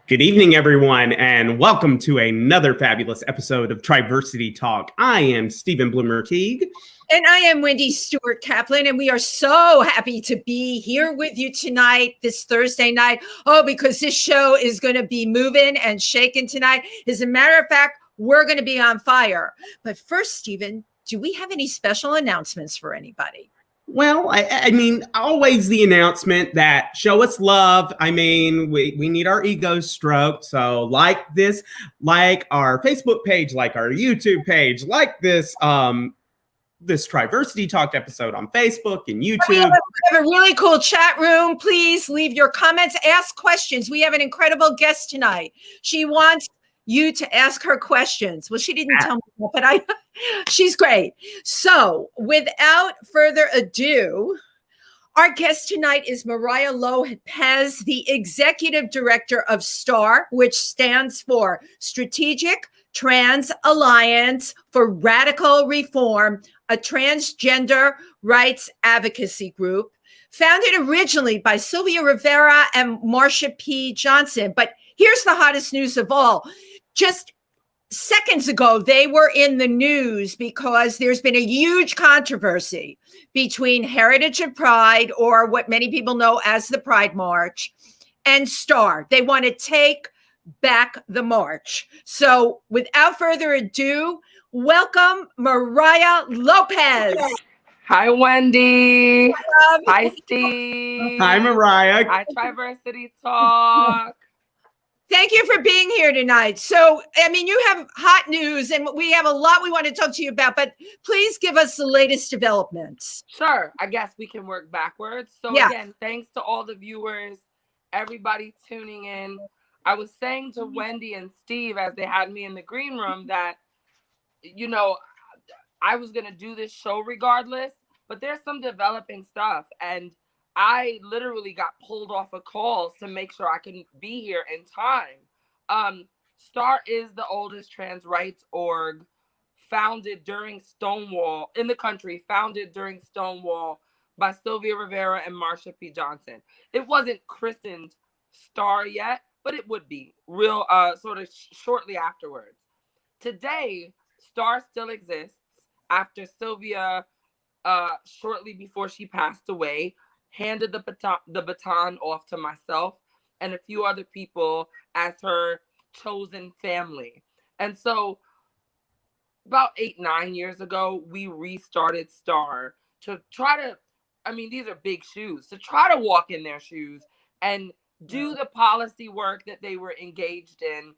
Good evening, everyone, and welcome to another fabulous episode of TriVersity Talk. I am Steven Bloomer-Teague. And I am Wendy Stewart Kaplan, and we are so happy to be here with you tonight, this Thursday night. Oh, because this show is going to be moving and shaking tonight. As a matter of fact, we're going to be on fire. But first, Steven, do we have any special announcements for anybody? Well, I mean, always the announcement that show us love. I mean, we need our egos stroked. So like this, like our Facebook page, like our YouTube page, like this TriVersity Talk episode on Facebook and YouTube. We have a really cool chat room. Please leave your comments, ask questions. We have an incredible guest tonight. She wants you to ask her questions. Well, she didn't tell me that, but she's great. So without further ado, our guest tonight is Mariah Lopez, the executive director of STARR, which stands for Strategic Trans Alliance for Radical Reform, a transgender rights advocacy group founded originally by Sylvia Rivera and Marsha P. Johnson. But here's the hottest news of all. Just seconds ago, they were in the news because there's been a huge controversy between Heritage of Pride, or what many people know as the Pride March, and STARR. They want to take back the march. So without further ado, welcome Mariah Lopez. Hi, Wendy. Hi, Steve. Hi, Mariah. Hi, TriVersity Talk. Thank you for being here tonight. So, I mean, you have hot news and we have a lot we want to talk to you about, but please give us the latest developments. Sure. I guess we can work backwards. So again, thanks to all the viewers, everybody tuning in. I was saying to Wendy and Steve as they had me in the green room that, you know, I was going to do this show regardless, but there's some developing stuff. And I literally got pulled off of calls to make sure I can be here in time. STARR is the oldest trans rights org founded during Stonewall in the country, founded during Stonewall by Sylvia Rivera and Marsha P. Johnson. It wasn't christened STARR yet, but it would be real sort of shortly afterwards. Today, STARR still exists after Sylvia, shortly before she passed away, handed the baton off to myself and a few other people as her chosen family. And so about 8-9 years ago, we restarted STARR to try to, I mean, these are big shoes, to try to walk in their shoes and do the policy work that they were engaged in.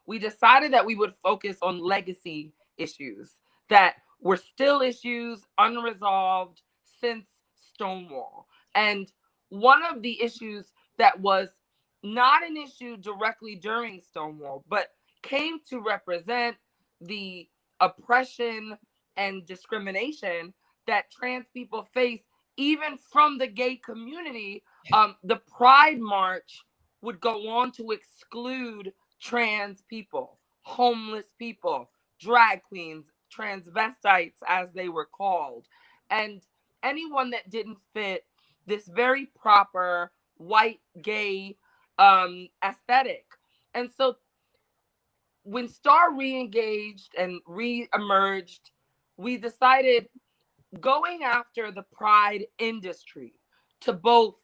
We decided that we would focus on legacy issues that were still issues unresolved since Stonewall. And one of the issues that was not an issue directly during Stonewall, but came to represent the oppression and discrimination that trans people face, even from the gay community. The Pride March would go on to exclude trans people, homeless people, drag queens, transvestites, as they were called, and anyone that didn't fit this very proper white gay aesthetic. And so when STARR re-engaged and re-emerged, we decided going after the pride industry to both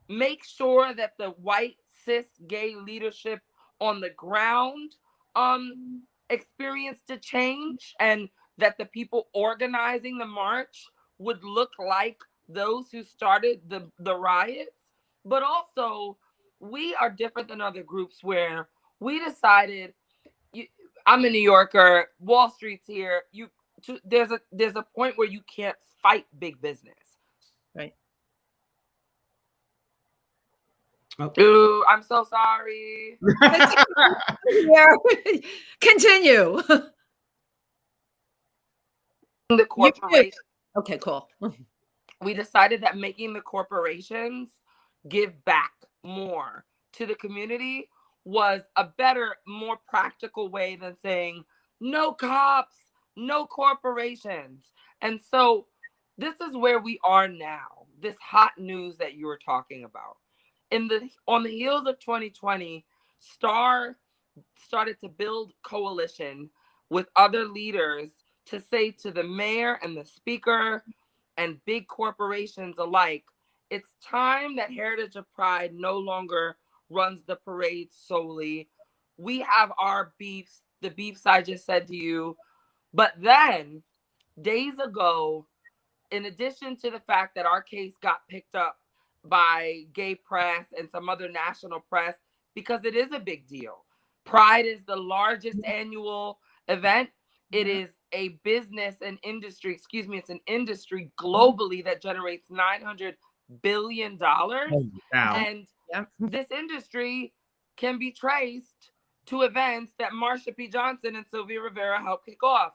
make sure that the white cis gay leadership on the ground experienced a change, and that the people organizing the march would look like those who started the riots. But also, we are different than other groups where we decided, I'm a New Yorker, Wall Street's here. There's a point where you can't fight big business. Right. Oh. Ooh, I'm so sorry. Continue. The corporation. Okay, cool. We decided that making the corporations give back more to the community was a better, more practical way than saying no cops, no corporations. And so this is where we are now, this hot news that you were talking about. On the heels of 2020, STARR started to build coalition with other leaders to say to the mayor and the speaker and big corporations alike, it's time that Heritage of Pride no longer runs the parade solely. We have our beefs, the beefs I just said to you. But then, days ago, in addition to the fact that our case got picked up by gay press and some other national press, because it is a big deal. Pride is the largest annual event. It is a business and industry, it's an industry globally that generates $900 billion. Oh, wow. And this industry can be traced to events that Marsha P. Johnson and Sylvia Rivera helped kick off.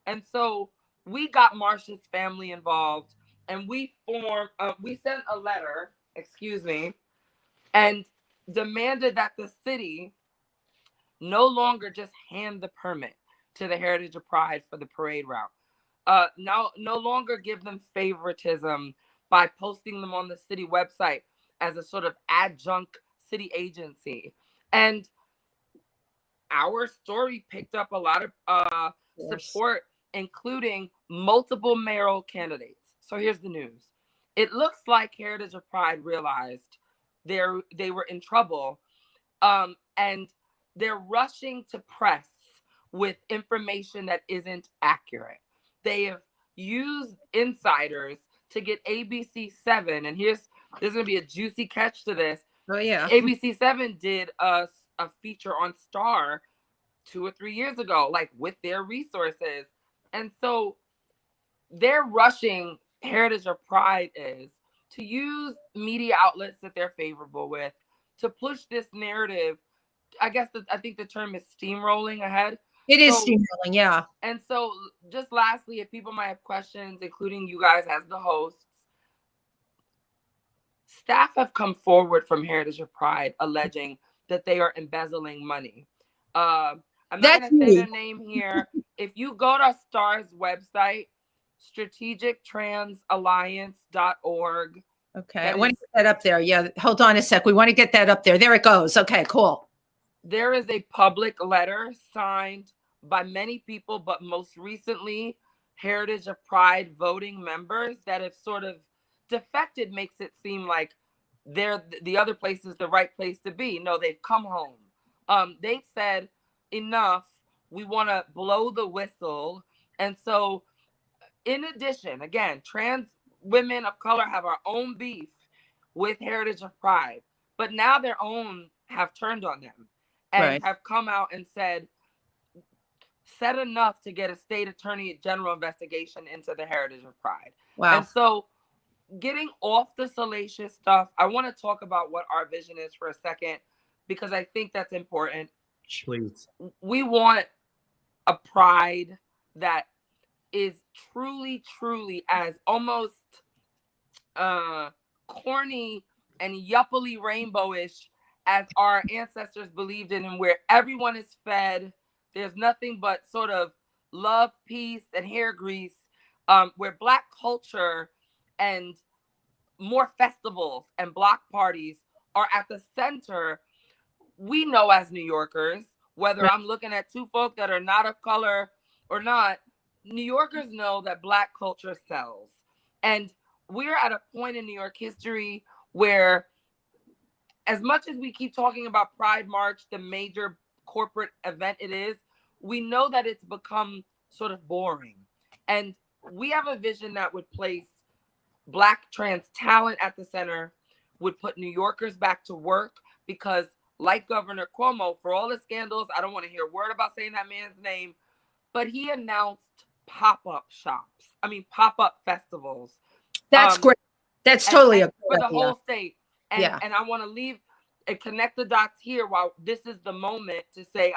And so we got Marsha's family involved, and we sent a letter, and demanded that the city no longer just hand the permit to the Heritage of Pride for the parade route. No longer give them favoritism by posting them on the city website as a sort of adjunct city agency. And our story picked up a lot of support, including multiple mayoral candidates. So here's the news. It looks like Heritage of Pride realized they were in trouble, and they're rushing to press with information that isn't accurate. They have used insiders to get ABC7, and there's going to be a juicy catch to this. Oh yeah. ABC7 did a feature on STARR 2 or 3 years ago, like with their resources. And so they're rushing, Heritage of Pride is, to use media outlets that they're favorable with to push this narrative. I think the term is steamrolling ahead. It is steamrolling, yeah. And so just lastly, if people might have questions, including you guys as the hosts, staff have come forward from Heritage of Pride alleging that they are embezzling money. I'm not going to say their name here. If you go to STARR's website, strategictransalliance.org. Okay, I want to get that up there. Yeah, hold on a sec. We want to get that up there. There it goes. Okay, cool. There is a public letter signed by many people, but most recently, Heritage of Pride voting members that have sort of defected. Makes it seem like the other place is the right place to be. No, they've come home. They've said, enough, we want to blow the whistle. And so, in addition, again, trans women of color have our own beef with Heritage of Pride, but now their own have turned on them and have come out and said enough to get a state attorney general investigation into the Heritage of Pride. Wow. And so, getting off the salacious stuff, I want to talk about what our vision is for a second, because I think that's important. Please. We want a pride that is truly, truly as almost corny and yuppily rainbowish as our ancestors believed in, and where everyone is fed. There's nothing but sort of love, peace, and hair grease, where Black culture and more festivals and block parties are at the center. We know as New Yorkers, whether I'm looking at two folk that are not of color or not, New Yorkers know that Black culture sells. And we're at a point in New York history where, as much as we keep talking about Pride March, the major corporate event it is, we know that it's become sort of boring. And we have a vision that would place Black trans talent at the center, would put New Yorkers back to work, because like Governor Cuomo, for all the scandals, I don't want to hear a word about saying that man's name, but he announced pop-up festivals. That's great. That's totally a for the whole state. And I want to leave and connect the dots here, while this is the moment to say,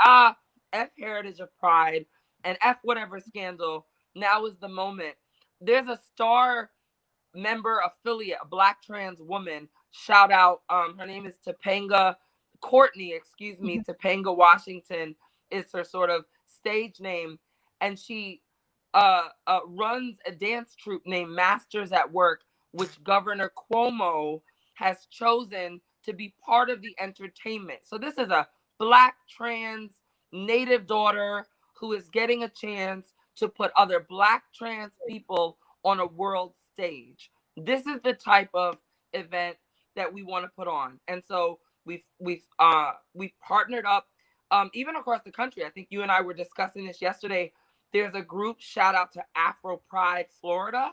F Heritage of Pride and F whatever scandal. Now is the moment. There's a STARR member affiliate, a Black trans woman, shout out, her name is Topanga Washington is her sort of stage name, and she runs a dance troupe named Masters at Work, which Governor Cuomo has chosen to be part of the entertainment. So this is a Black trans Native daughter who is getting a chance to put other Black trans people on a world stage. This is the type of event that we want to put on. And so we've partnered up even across the country. I think you and I were discussing this yesterday. There's a group, shout out to Afro Pride Florida.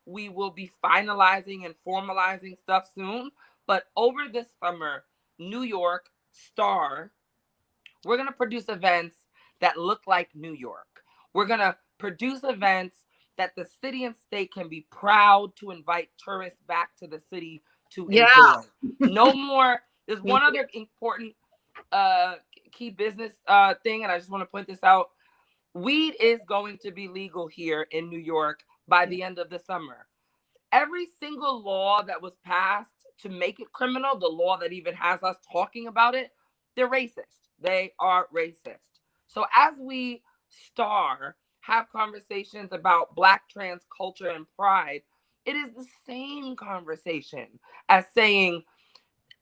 We will be finalizing and formalizing stuff soon. But over this summer, New York, STARR, we're going to produce events that look like New York. We're going to produce events that the city and state can be proud to invite tourists back to the city to enjoy. No more. There's one other important key business thing, and I just want to point this out. Weed is going to be legal here in New York by the end of the summer. Every single law that was passed to make it criminal, the law that even has us talking about it, they're racist. They are racist. So as we STARR have conversations about Black trans culture and pride, it is the same conversation as saying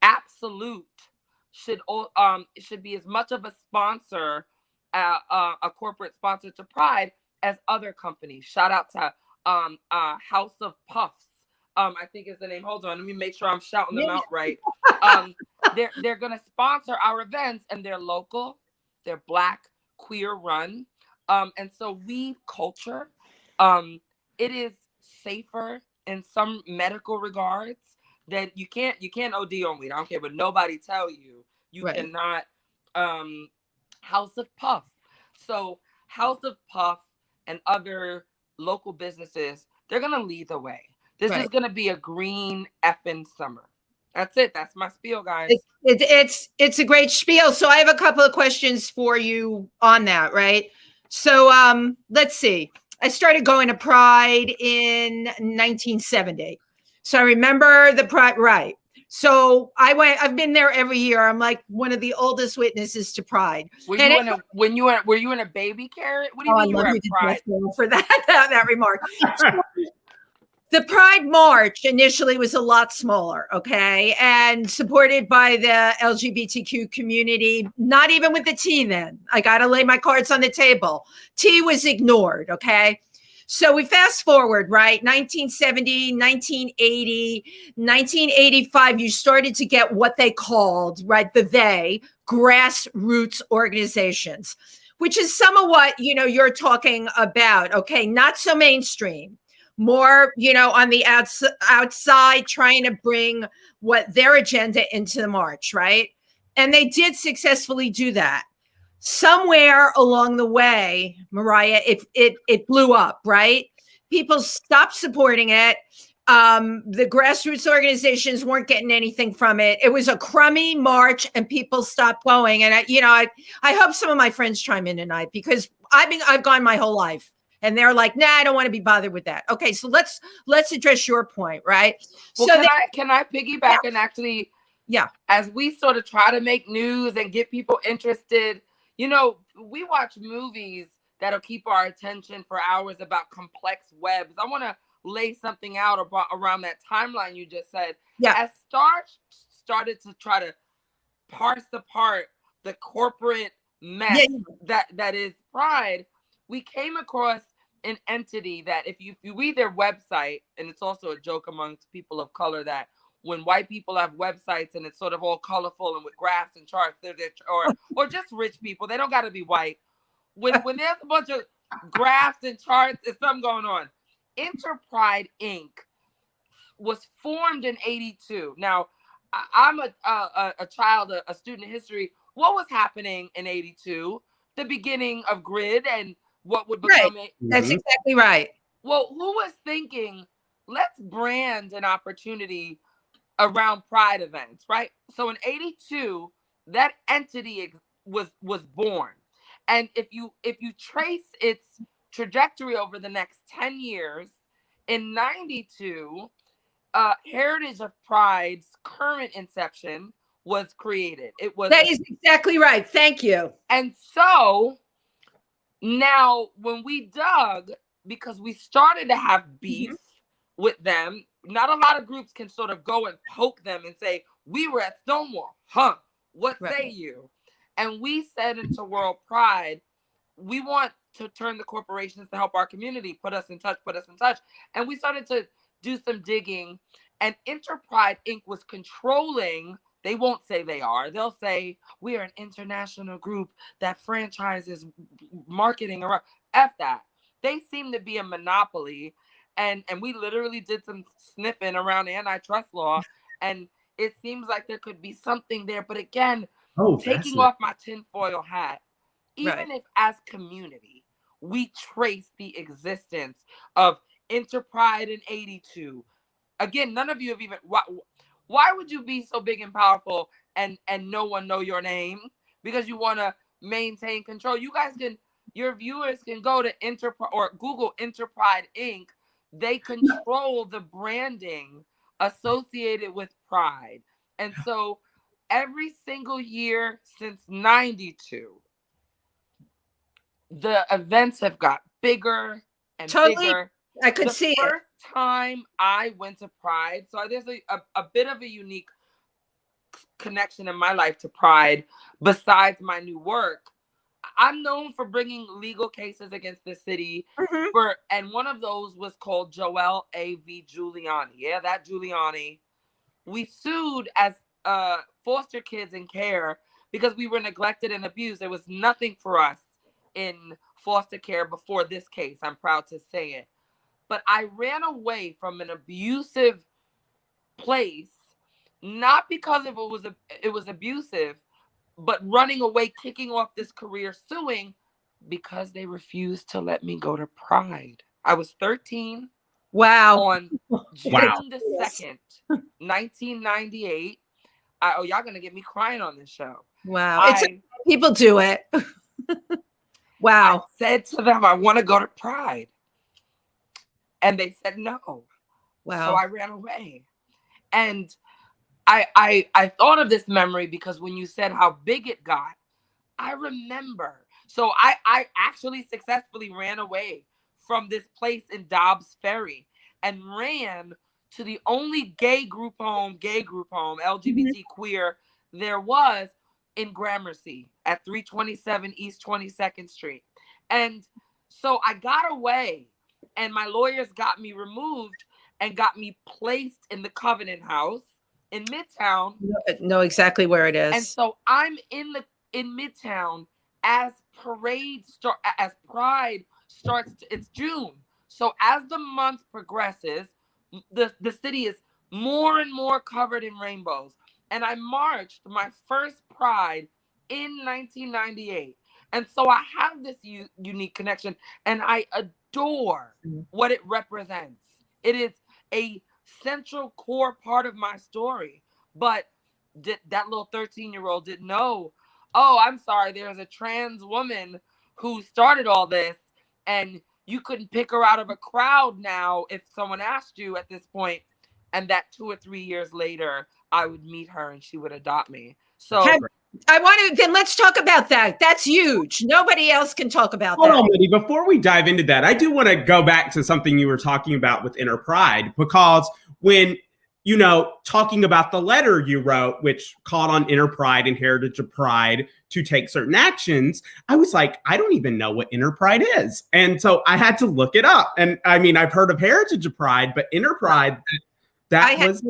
Absolute should be as much of a sponsor, a corporate sponsor to Pride as other companies. Shout out to House of Puffs. I think is the name. Hold on, let me make sure I'm shouting them out right. They're gonna sponsor our events, and they're local, they're Black, queer run. And so weed culture, it is safer in some medical regards. That you can't OD on weed. I don't care what nobody tell you. You cannot. House of Puff. So House of Puff and other local businesses, they're gonna lead the way. This is gonna be a green effing summer. That's it. That's my spiel, guys. It's a great spiel. So I have a couple of questions for you on that, right? So let's see. I started going to Pride in 1970. So I remember the Pride, right? So I've been there every year. I'm like one of the oldest witnesses to Pride. Were you in a baby carriage? What do you mean you were at Pride? For that remark. The Pride March initially was a lot smaller, okay, and supported by the LGBTQ community, not even with the T then. I got to lay my cards on the table. T was ignored, okay? So we fast forward, right? 1970, 1980, 1985, you started to get what they called, right, grassroots organizations, which is some of what, you're talking about, okay? Not so mainstream. More, on the outside, trying to bring what their agenda into the march, right? And they did successfully do that. Somewhere along the way, Mariah, it blew up, right? People stopped supporting it. The grassroots organizations weren't getting anything from it. It was a crummy march, and people stopped going. And I hope some of my friends chime in tonight, because I've gone my whole life. And they're like, nah, I don't want to be bothered with that. Okay, so let's address your point, right? Well, so can I piggyback and actually, as we sort of try to make news and get people interested, we watch movies that'll keep our attention for hours about complex webs. I want to lay something out around that timeline you just said. As STARR started to try to parse apart the corporate mess that is Pride, we came across an entity that if you read their website, and it's also a joke amongst people of color that when white people have websites and it's sort of all colorful and with graphs and charts, or just rich people, they don't got to be white. When there's a bunch of graphs and charts, there's something going on. Interpride Inc. was formed in 82. Now, I'm a child, a student of history. What was happening in 82? The beginning of GRID and what would become it. That's exactly right. Well, who was thinking, let's brand an opportunity around Pride events, right? So in 82, that entity was born. And if you trace its trajectory over the next 10 years, in 92, Heritage of Pride's current inception was created. That is exactly right. Thank you. And so now when we dug, because we started to have beef with them, not a lot of groups can sort of go and poke them and say, we were at Stonewall. What say you? And we said into World Pride, we want to turn the corporations to help our community, put us in touch. And we started to do some digging, and Interpride Inc. was controlling. They won't say they are. They'll say, we are an international group that franchises marketing around. F that. They seem to be a monopoly. And we literally did some sniffing around antitrust law. And it seems like there could be something there. But again, taking off my tinfoil hat, even if as community, we trace the existence of Interpride in 82. Again, none of you have even, why would you be so big and powerful and no one know your name? Because you want to maintain control. You guys can, your viewers can go to Interpride or Google Interpride Inc. They control the branding associated with Pride. And so every single year since 92, the events have got bigger and bigger. I could see it. The first time I went to Pride, so there's a bit of a unique connection in my life to Pride besides my new work. I'm known for bringing legal cases against the city, and one of those was called Joel A.V. Giuliani. Yeah, that Giuliani. We sued as foster kids in care because we were neglected and abused. There was nothing for us in foster care before this case. I'm proud to say it. But I ran away from an abusive place, not because it was abusive, but running away, kicking off this career, suing, because they refused to let me go to Pride. I was 13. Wow. On June the 2nd, 1998. Y'all gonna get me crying on this show. Wow. People do it. Wow. I said to them, I want to go to Pride. And they said no. Wow. So I ran away. And I thought of this memory because when you said how big it got, I remember. So I actually successfully ran away from this place in Dobbs Ferry and ran to the only gay group home, LGBT queer there was in Gramercy at 327 East 22nd Street. And so I got away, and my lawyers got me removed and got me placed in the Covenant House in Midtown. Know exactly where it is. And so I'm in Midtown as Pride starts. It's June. So as the month progresses, the city is more and more covered in rainbows. And I marched my first Pride in 1998. And so I have this unique connection, and I adore what it represents. It is a central core part of my story. But that little 13-year-old didn't know, oh, I'm sorry, there's a trans woman who started all this, and you couldn't pick her out of a crowd now if someone asked you at this point. And that 2 or 3 years later, I would meet her and she would adopt me. So then let's talk about that. That's huge. Nobody else can talk about that. Hold on, Liddy. Before we dive into that, I do want to go back to something you were talking about with Inner Pride, because when, talking about the letter you wrote, which called on Inner Pride and Heritage of Pride to take certain actions, I was like, I don't even know what Inner Pride is. And so I had to look it up. And I mean, I've heard of Heritage of Pride, but Inner Pride, that was,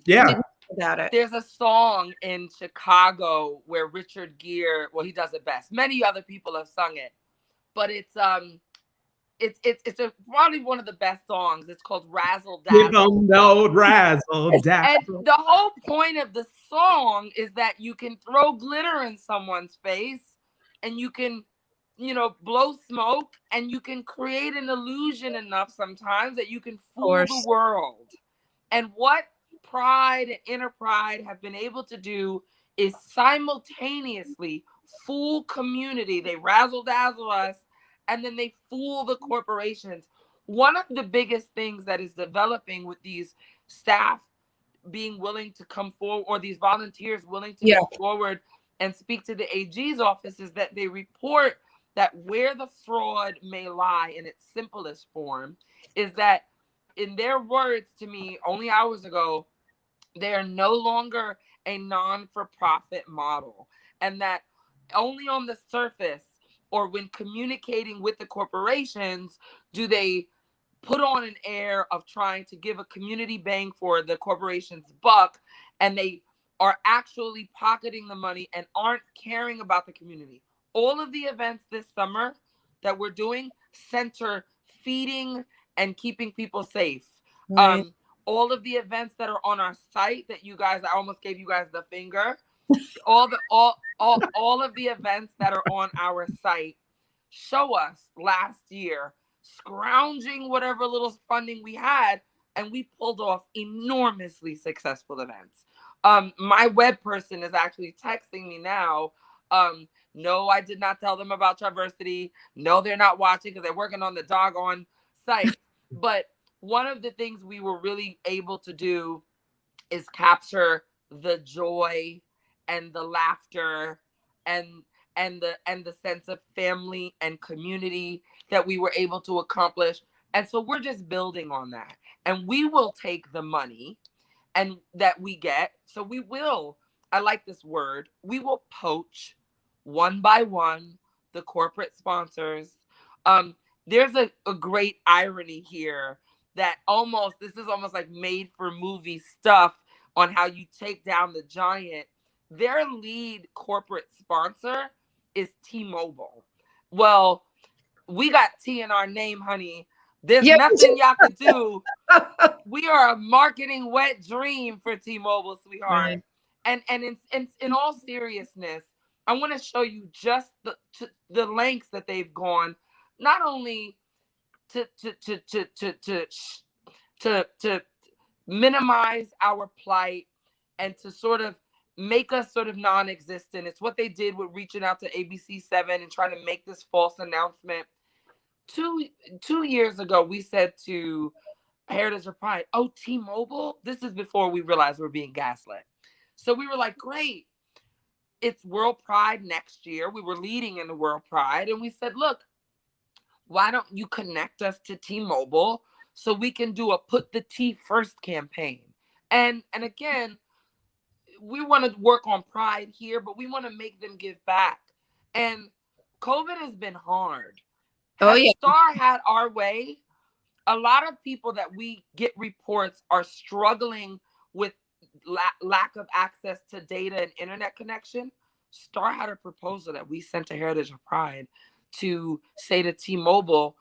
yeah. About it. There's a song in Chicago where Richard Gere, he does it best. Many other people have sung it, but it's probably one of the best songs. It's called Razzle Dazzle. Give 'em the old razzle dazzle. And the whole point of the song is that you can throw glitter in someone's face, and you can, blow smoke, and you can create an illusion enough sometimes that you can fool the world. And what Pride and Inner Pride have been able to do is simultaneously fool community. They razzle dazzle us, and then they fool the corporations. One of the biggest things that is developing with these staff being willing to come forward, or these volunteers willing to come forward and speak to the AG's office, is that they report that where the fraud may lie in its simplest form is that, in their words to me only hours ago, they are no longer a non-for-profit model, and that only on the surface or when communicating with the corporations do they put on an air of trying to give a community bang for the corporation's buck, and they are actually pocketing the money and aren't caring about the community. All of the events this summer that we're doing center feeding and keeping people safe. Right. All of the events that are on our site that you guys, I almost gave you guys the finger. All of the events that are on our site show us last year scrounging whatever little funding we had, and we pulled off enormously successful events. My web person is actually texting me now. No, I did not tell them about TriVersity. No, they're not watching because they're working on the doggone site. But one of the things we were really able to do is capture the joy and the laughter and the sense of family and community that we were able to accomplish. And so we're just building on that. And we will take the money and that we get. So we will, I like this word, we will poach one by one the corporate sponsors. There's a great irony here that this is almost like made for movie stuff on how you take down the giant. Their lead corporate sponsor is T-Mobile. Well, we got T in our name, honey. There's nothing y'all can do. We are a marketing wet dream for T-Mobile, sweetheart. Right. And in all seriousness, I want to show you just the lengths that they've gone, not only to minimize our plight and to sort of make us sort of non-existent. It's what they did with reaching out to ABC7 and trying to make this false announcement. Two years ago, we said to Heritage of Pride, oh, T-Mobile? This is before we realized we're being gaslit. So we were like, great. It's World Pride next year. We were leading in the World Pride. And we said, look, why don't you connect us to T-Mobile so we can do a Put the T First campaign? And again, we want to work on pride here, but we want to make them give back. And COVID has been hard. Oh, yeah. STARR had our way. A lot of people that we get reports are struggling with lack of access to data and internet connection. STARR had a proposal that we sent to Heritage of Pride to say to T-Mobile,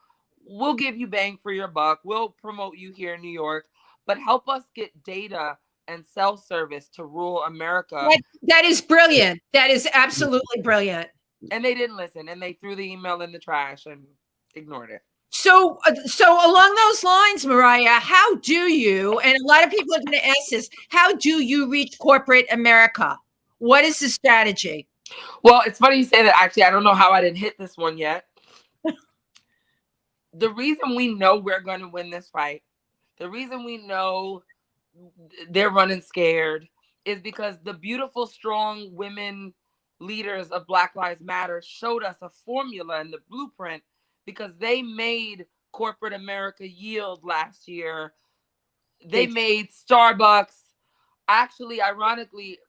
we'll give you bang for your buck. We'll promote you here in New York, but help us get data and cell service to rural America. That is brilliant. That is absolutely brilliant. And they didn't listen, and they threw the email in the trash and ignored it. So along those lines, Mariah, how do you, and a lot of people are going to ask this, how do you reach corporate America? What is the strategy? Well, it's funny you say that. Actually, I don't know how I didn't hit this one yet. The reason we know we're going to win this fight, the reason we know they're running scared, is because the beautiful, strong women leaders of Black Lives Matter showed us a formula and the blueprint, because they made corporate America yield last year. They made Starbucks. Actually, ironically,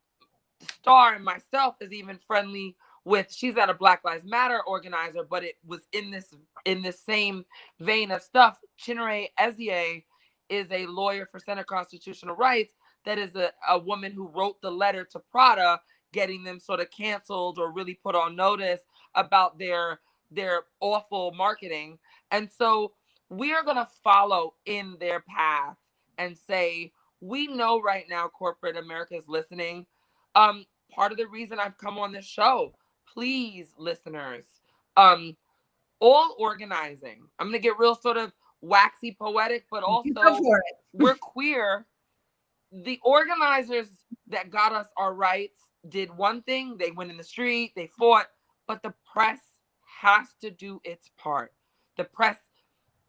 STARR and myself is even friendly with, she's not a Black Lives Matter organizer, but it was in this same vein of stuff. Chinere Ezie is a lawyer for Center Constitutional Rights. That is a woman who wrote the letter to Prada, getting them sort of canceled or really put on notice about their awful marketing. And so we are going to follow in their path and say, we know right now corporate America is listening. Part of the reason I've come on this show, please, listeners, all organizing. I'm going to get real sort of waxy poetic, but also we're queer. The organizers that got us our rights did one thing. They went in the street, they fought, but the press has to do its part. The press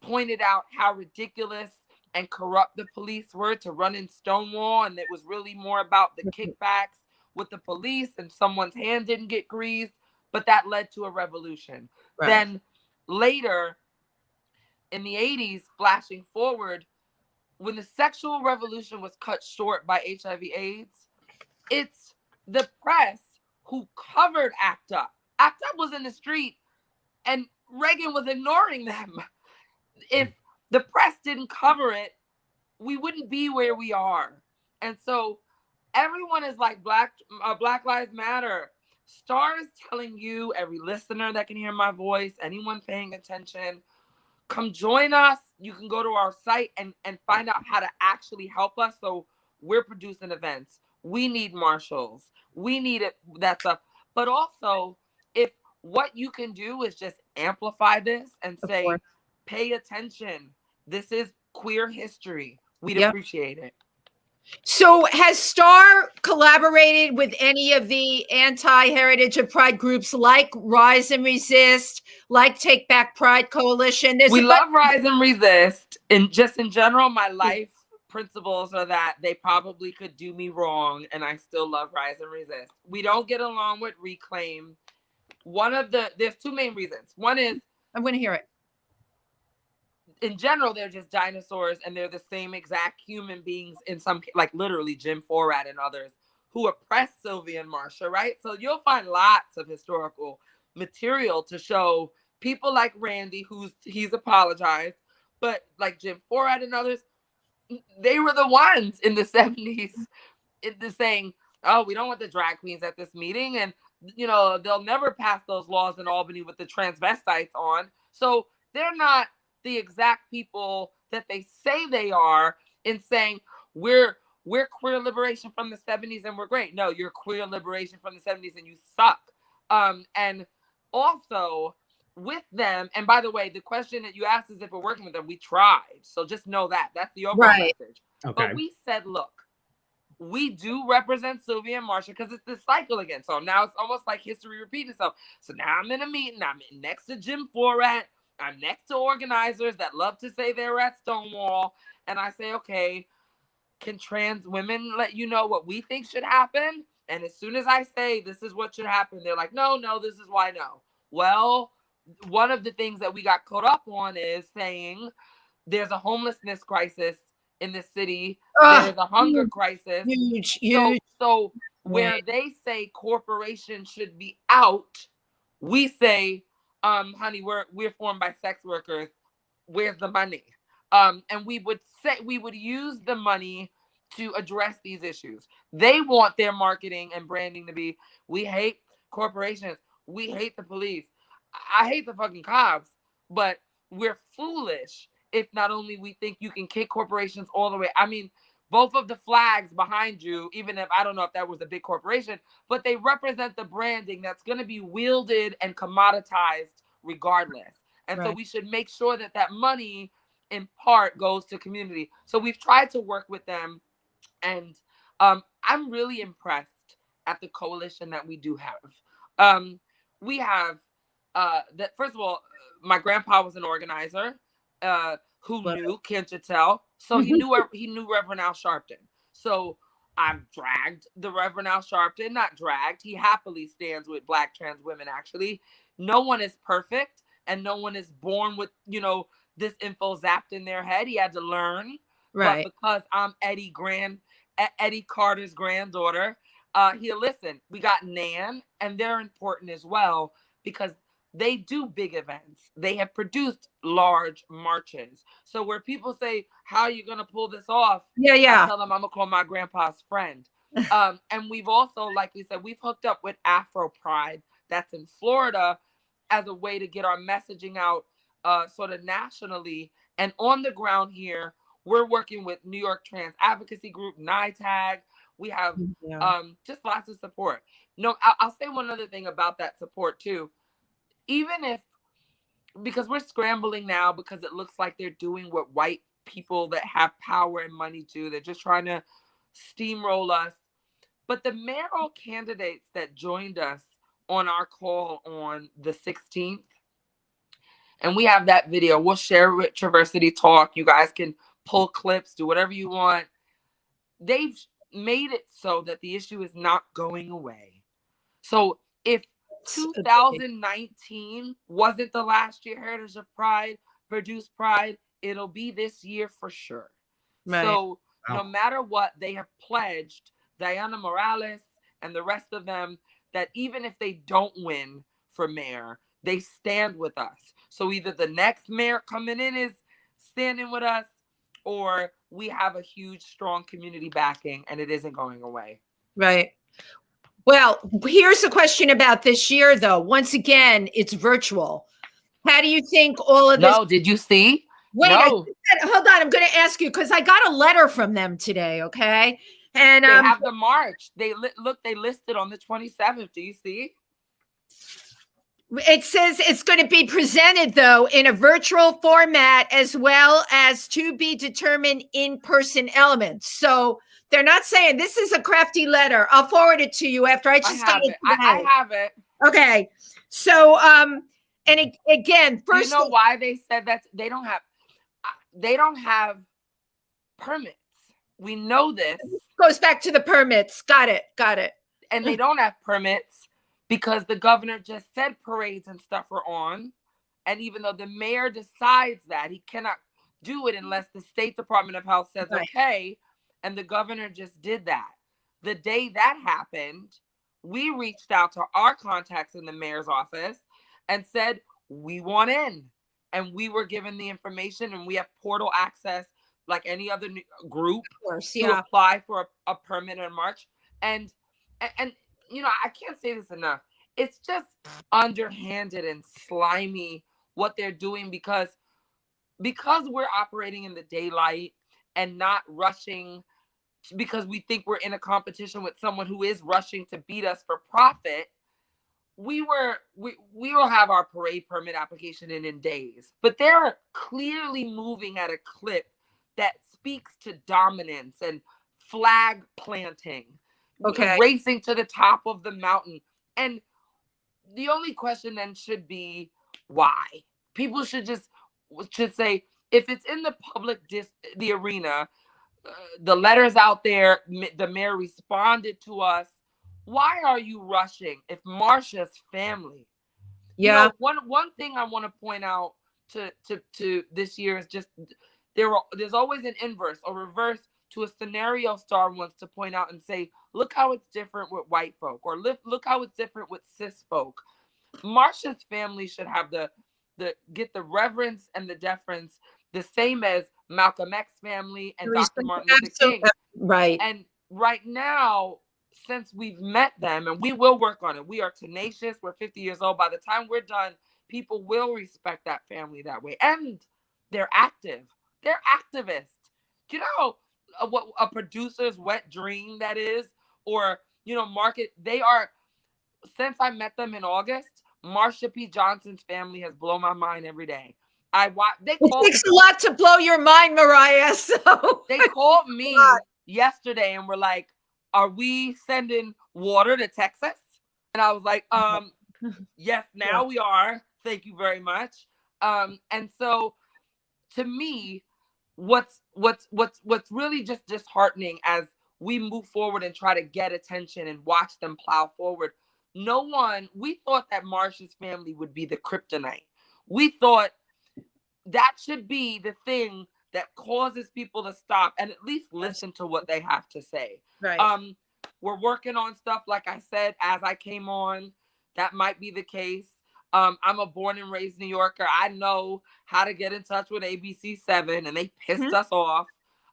pointed out how ridiculous and corrupt the police were to run in Stonewall, and it was really more about the kickbacks with the police, and someone's hand didn't get greased, but that led to a revolution. Right. Then later in the 80s, flashing forward, when the sexual revolution was cut short by HIV/AIDS, it's the press who covered ACT UP. ACT UP was in the street and Reagan was ignoring them. If the press didn't cover it, we wouldn't be where we are. And so everyone is like, Black Lives Matter. STARR is telling you, every listener that can hear my voice, anyone paying attention, come join us. You can go to our site and find out how to actually help us. So we're producing events. We need marshals. We need it, that stuff. But also, if what you can do is just amplify this and say, pay attention. This is queer history. We'd appreciate it. So has STARR collaborated with any of the anti-heritage of pride groups like Rise and Resist, like Take Back Pride Coalition? We love Rise and Resist. And just in general, my life principles are that they probably could do me wrong and I still love Rise and Resist. We don't get along with Reclaim. There's two main reasons. One is, I'm going to hear it. In general, they're just dinosaurs and they're the same exact human beings in some, like literally Jim Forad and others who oppressed Sylvia and Marsha, right? So you'll find lots of historical material to show people like Randy, he's apologized, but like Jim Forad and others, they were the ones in the 70s saying, oh, we don't want the drag queens at this meeting. And, they'll never pass those laws in Albany with the transvestites on. So they're not the exact people that they say they are in saying we're queer liberation from the 70s and we're great. No, you're queer liberation from the 70s and you suck. And also with them, and by the way, the question that you asked is if we're working with them, we tried. So just know that's the overall message. Okay. But we said, look, we do represent Sylvia and Marsha because it's this cycle again. So now it's almost like history repeating itself. So now I'm in a meeting. I'm next to Jim Forad. I'm next to organizers that love to say they're at Stonewall. And I say, okay, can trans women let you know what we think should happen? And as soon as I say this is what should happen, they're like, no, this is why no. Well, one of the things that we got caught up on is saying there's a homelessness crisis in the city. There's a hunger crisis. Huge. So where they say corporations should be out, we say, honey, we're formed by sex workers. Where's the money? And we would use the money to address these issues. They want their marketing and branding to be, we hate corporations. We hate the police. I hate the fucking cops, but we're foolish if not only we think you can kick corporations all the way. I mean, both of the flags behind you, even if I don't know if that was a big corporation, but they represent the branding that's going to be wielded and commoditized regardless. And so we should make sure that money in part goes to community. So we've tried to work with them. And I'm really impressed at the coalition that we do have. We have that, first of all, my grandpa was an organizer who knew, can't you tell? So he knew Reverend Al Sharpton. So I've dragged the Reverend Al Sharpton, not dragged. He happily stands with Black trans women, actually. No one is perfect and no one is born with, this info zapped in their head. He had to learn. Right. But because I'm Eddie Carter's granddaughter, listen, we got Nan, and they're important as well because they do big events. They have produced large marches. So where people say, how are you going to pull this off? I tell them I'm going to call my grandpa's friend. And we've also, like we said, we've hooked up with Afro Pride that's in Florida as a way to get our messaging out sort of nationally. And on the ground here, we're working with New York Trans Advocacy Group, NITAG. We have just lots of support. No, I'll say one other thing about that support too. Even because we're scrambling now because it looks like they're doing what white people that have power and money do. They're just trying to steamroll us. But the mayoral candidates that joined us on our call on the 16th, and we have that video. We'll share with TriVersity Talk. You guys can pull clips, do whatever you want. They've made it so that the issue is not going away. So if 2019 wasn't the last year Heritage of Pride produced Pride, it'll be this year for sure. Right. So no matter what, they have pledged Diana Morales and the rest of them, that even if they don't win for mayor, they stand with us. So either the next mayor coming in is standing with us, or we have a huge, strong community backing, and it isn't going away. Right. Well, here's a question about this year, though. Once again, it's virtual. How do you think all of this? No, did you see? Wait, no. hold on. I'm going to ask you because I got a letter from them today. Okay. And they have the march. They listed on the 27th. Do you see? It says it's going to be presented, though, in a virtual format as well as to be determined in-person elements. So they're not saying this is a crafty letter. I'll forward it to you after I just got it. I have it. Okay. So, and again, first, you know why they said that? They don't have permits. We know this. Goes back to the permits. Got it. And they don't have permits because the governor just said parades and stuff are on. And even though the mayor decides that, he cannot do it unless the State Department of Health says, okay. And the governor just did that. The day that happened, we reached out to our contacts in the mayor's office and said, we want in. And we were given the information, and we have portal access like any other group to apply for a permit in March. And you know, I can't say this enough. It's just underhanded and slimy what they're doing because we're operating in the daylight and not rushing because we think we're in a competition with someone who is rushing to beat us for profit. We will have our parade permit application in days, but they're clearly moving at a clip that speaks to dominance and flag planting, racing to the top of the mountain. And the only question then should be why. People should say, if it's in the public the arena, the letters out there, the mayor responded to us. Why are you rushing? If Marsha's family, you know, one thing I want to point out to this year is just there's always an inverse or reverse to a scenario STARR wants to point out and say, look how it's different with white folk, or look how it's different with cis folk. Marsha's family should have get the reverence and the deference the same as Malcolm X family and Dr. Martin Luther King. Right. And right now, since we've met them, and we will work on it, we are tenacious, we're 50 years old. By the time we're done, people will respect that family that way. And they're active. They're activists. You know what a producer's wet dream that is? Or, you know, they are, since I met them in August, Marsha P. Johnson's family has blown my mind every day. It takes a lot to blow your mind, Mariah. So they called me yesterday and were like, are we sending water to Texas? And I was like, yes, now we are. Thank you very much. And so to me, what's really just disheartening as we move forward and try to get attention and watch them plow forward. We thought that Marsha's family would be the kryptonite. We thought that should be the thing that causes people to stop and at least listen to what they have to say. Right. We're working on stuff, like I said, as I came on. That might be the case. I'm a born and raised New Yorker. I know how to get in touch with ABC7, and they pissed us off.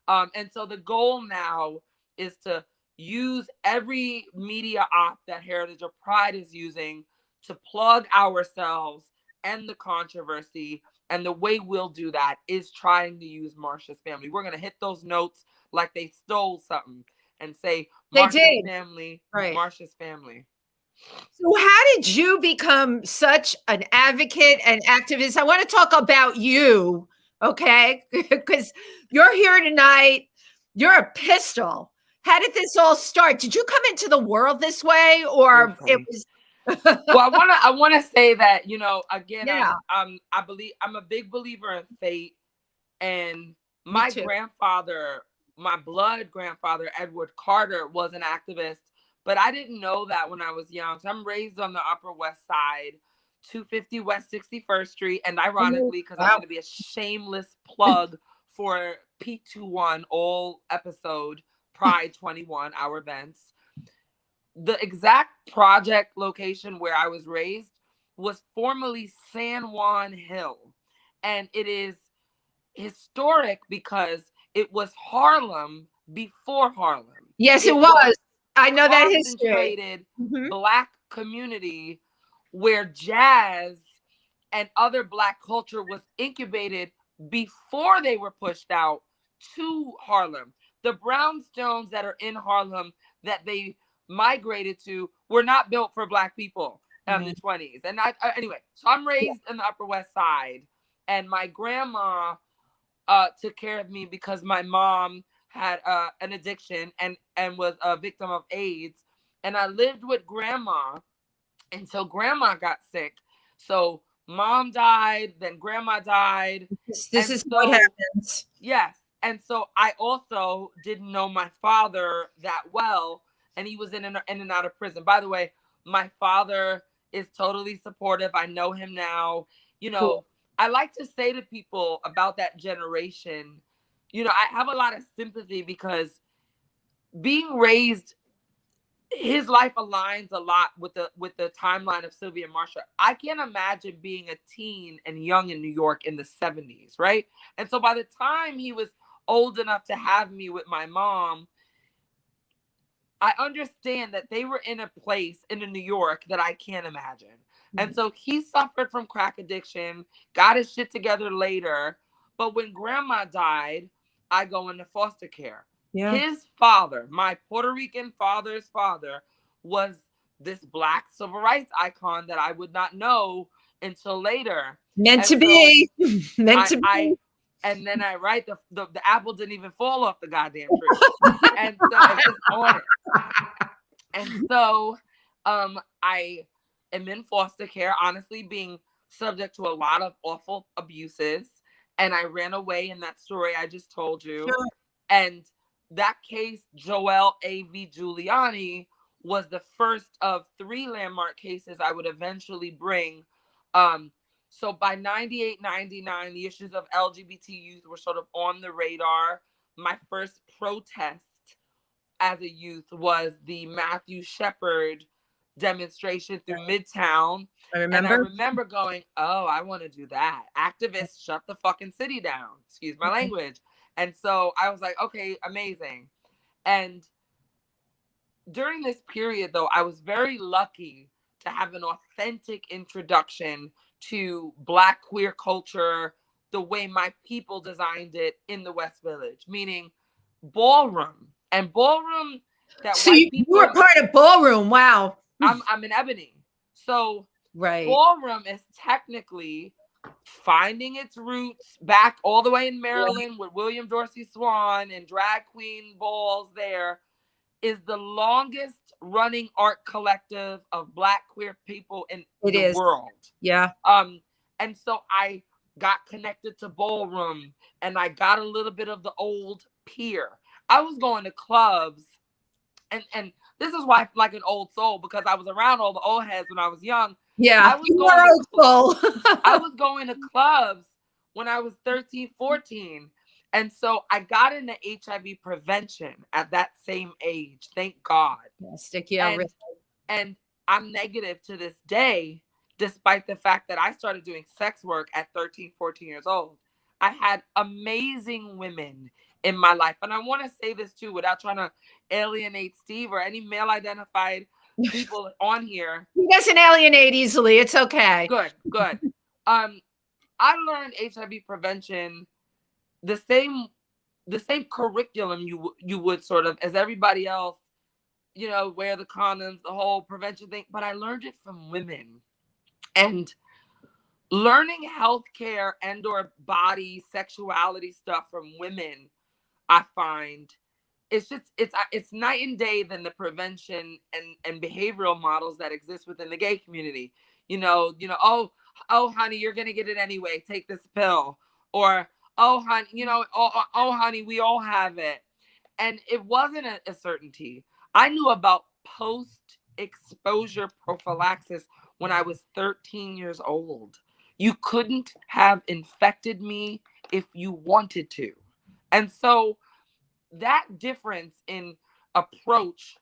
And so the goal now is to use every media op that Heritage of Pride is using to plug ourselves and the controversy. And the way we'll do that is trying to use Marsha's family. We're going to hit those notes like they stole something and say, Marsha's family, right. Marsha's family. So how did you become such an advocate and activist? I want to talk about you, okay? Because you're here tonight. You're a pistol. How did this all start? Did you come into the world this way, or it was? Well, I want to say that, you know, again, I'm a big believer in fate, and my grandfather, my blood grandfather, Edward Carter, was an activist, but I didn't know that when I was young. So I'm raised on the Upper West Side, 250 West 61st Street, and ironically, because I'm going to be a shameless plug for P21 all episode, Pride 21, our events. The exact project location where I was raised was formerly San Juan Hill. And it is historic because it was Harlem before Harlem. Yes, it was. I know that history. Concentrated Black community where jazz and other Black culture was incubated before they were pushed out to Harlem. The brownstones that are in Harlem that they migrated to were not built for Black people in the 20s. And anyway, so I'm raised in the Upper West Side, and my grandma took care of me because my mom had an addiction and was a victim of AIDS. And I lived with grandma until grandma got sick. So mom died, then grandma died. This is what happens. Yes. And so I also didn't know my father that well, and he was in and out of prison. By the way, my father is totally supportive. I know him now. You know, cool. I like to say to people about that generation, you know, I have a lot of sympathy because being raised, his life aligns a lot with the timeline of Sylvia and Marsha. I can't imagine being a teen and young in New York in the 70s, right? And so by the time he was old enough to have me with my mom, I understand that they were in a place in New York that I can't imagine. Mm-hmm. And so he suffered from crack addiction, got his shit together later. But when grandma died, I go into foster care. Yeah. His father, my Puerto Rican father's father, was this Black civil rights icon that I would not know until later. Meant to be. And then I write the apple didn't even fall off the goddamn tree. And so it's just on it. And so I am in foster care, honestly being subject to a lot of awful abuses. And I ran away in that story I just told you. Sure. And that case, Joel A.V. Giuliani, was the first of 3 landmark cases I would eventually bring. So by 98, 99, the issues of LGBT youth were sort of on the radar. My first protest as a youth was the Matthew Shepard demonstration through Midtown. And I remember going, oh, I want to do that. Activists shut the fucking city down. Excuse my language. And so I was like, okay, amazing. And during this period, though, I was very lucky to have an authentic introduction to Black queer culture the way my people designed it in the West Village, meaning ballroom. And ballroom that so white people... You were part of ballroom, wow. I'm in Ebony. So right. Ballroom is technically finding its roots back all the way in Maryland with William Dorsey Swan and drag queen balls there, is the longest running art collective of Black queer people in the world. Yeah. And so I got connected to Ballroom and I got a little bit of the old pier. I was going to clubs and this is why I'm like an old soul, because I was around all the old heads when I was young. Yeah, I was going to clubs when I was 13, 14. And so I got into HIV prevention at that same age. Thank God. And I'm negative to this day, despite the fact that I started doing sex work at 13, 14 years old. I had amazing women in my life. And I want to say this too, without trying to alienate Steve or any male identified people on here. He doesn't alienate easily. It's okay. Good. I learned HIV prevention the same curriculum you would sort of as everybody else, you know, wear the condoms, the whole prevention thing, but I learned it from women. And learning healthcare and or body sexuality stuff from women, I find it's night and day than the prevention and behavioral models that exist within the gay community. You know, oh honey, you're gonna get it anyway, take this pill. Or oh honey, you know, oh honey, we all have it. And it wasn't a certainty. I knew about post-exposure prophylaxis when I was 13 years old. You couldn't have infected me if you wanted to. And so that difference in approach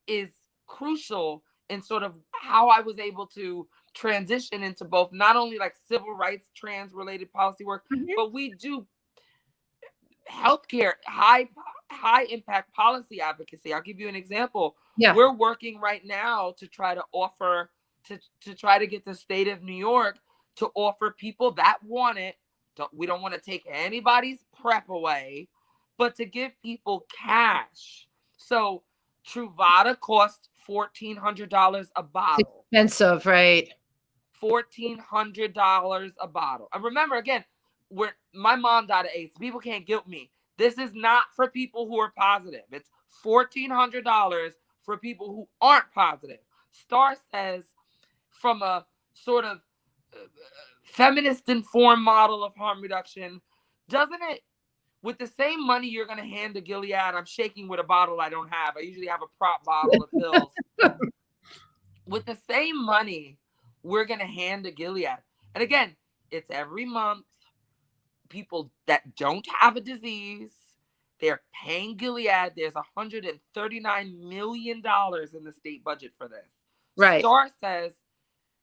is crucial in sort of how I was able to transition into both not only like civil rights, trans related policy work, but we do healthcare, high impact policy advocacy. I'll give you an example. Yeah. We're working right now to try to offer to try to get the state of New York to offer people that want it. We don't want to take anybody's PrEP away, but to give people cash. So Truvada costs $1,400 a bottle. It's expensive, right? $1,400 a bottle. And remember, again, my mom died of AIDS. People can't guilt me. This is not for people who are positive. It's $1,400 for people who aren't positive. STARR says, from a sort of feminist informed model of harm reduction, doesn't it, with the same money you're going to hand to Gilead, I'm shaking with a bottle I don't have. I usually have a prop bottle of pills. With the same money we're going to hand to Gilead. And again, it's every month. People that don't have a disease, they're paying Gilead. There's $139 million in the state budget for this. Right. STARR says,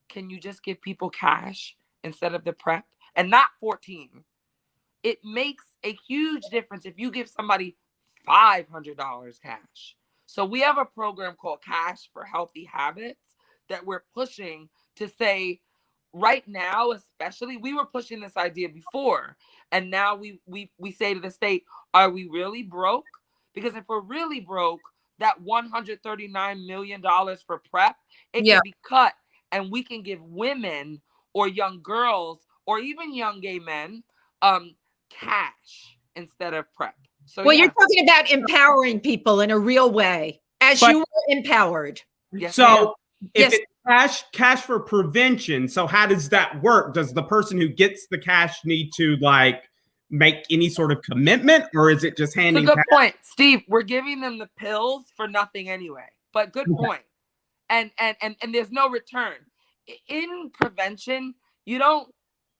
can you just give people cash instead of the PrEP? And not 14. It makes a huge difference if you give somebody $500 cash. So we have a program called Cash for Healthy Habits that we're pushing to say, right now, especially, we were pushing this idea before, and now we say to the state, are we really broke? Because if we're really broke, that $139 million for PrEP, it can be cut, and we can give women or young girls or even young gay men cash instead of PrEP. So you're talking about empowering people in a real way, as you were empowered. Yes, so if it's cash for prevention, so how does that work? Does the person who gets the cash need to like make any sort of commitment, or is it just handing? Good point, Steve. We're giving them the pills for nothing anyway. But good point. And there's no return in prevention. You don't.